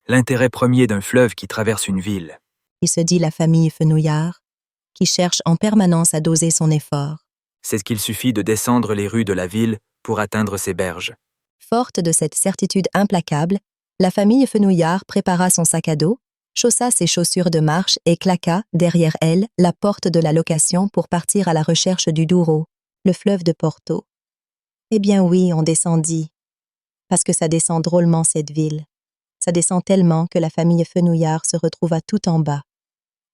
l'intérêt premier d'un fleuve qui traverse une ville. Et se dit la famille Fenouillard, qui cherche en permanence à doser son effort. C'est qu'il suffit de descendre les rues de la ville pour atteindre ses berges. Forte de cette certitude implacable, la famille Fenouillard prépara son sac à dos, chaussa ses chaussures de marche et claqua, derrière elle, la porte de la location pour partir à la recherche du Douro, le fleuve de Porto. Eh bien oui, on descendit. Parce que ça descend drôlement cette ville. Ça descend tellement que la famille Fenouillard se retrouva tout en bas.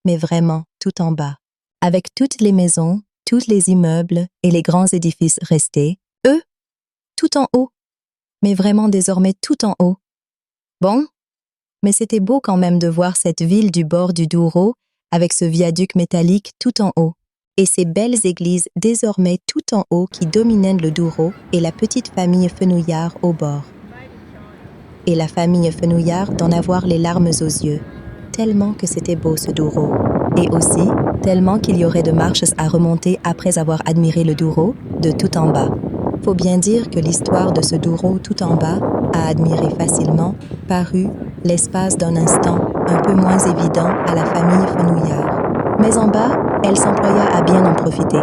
Mais vraiment tout en bas. Avec toutes les maisons, tous les immeubles et les grands édifices restés, eux, tout en haut. Mais vraiment désormais tout en haut. Bon, mais c'était beau quand même de voir cette ville du bord du Douro avec ce viaduc métallique tout en haut et ces belles églises désormais tout en haut qui dominaient le Douro et la petite famille Fenouillard au bord. Et la famille Fenouillard d'en avoir les larmes aux yeux, tellement que c'était beau ce Douro. Et aussi, tellement qu'il y aurait de marches à remonter après avoir admiré le Douro de tout en bas. Faut bien dire que l'histoire de ce Douro tout en bas, à admirer facilement, parut, l'espace d'un instant, un peu moins évident à la famille Fenouillard. Mais en bas, elle s'employa à bien en profiter.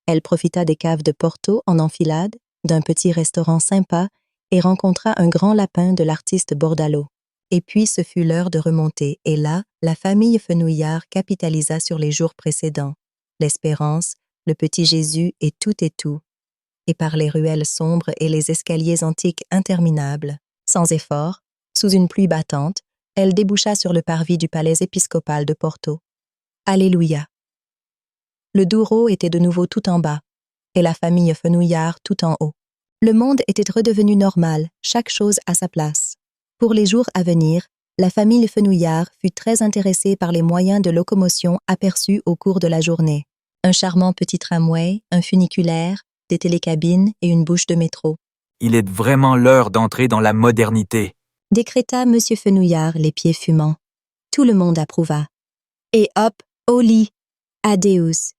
Elle profita des caves de Porto en enfilade, d'un petit restaurant sympa, et rencontra un grand lapin de l'artiste Bordalo. Et puis ce fut l'heure de remonter, et là, la famille Fenouillard capitalisa sur les jours précédents, l'Espérance, le Petit Jésus et tout. Et par les ruelles sombres et les escaliers antiques interminables, sans effort, sous une pluie battante, elle déboucha sur le parvis du palais épiscopal de Porto. Alléluia! Le Douro était de nouveau tout en bas, et la famille Fenouillard tout en haut. Le monde était redevenu normal, chaque chose à sa place. Pour les jours à venir, la famille Fenouillard fut très intéressée par les moyens de locomotion aperçus au cours de la journée. Un charmant petit tramway, un funiculaire, des télécabines et une bouche de métro. Il est vraiment l'heure d'entrer dans la modernité, Décréta M. Fenouillard, les pieds fumants. Tout le monde approuva. Et hop, au lit. Adéus.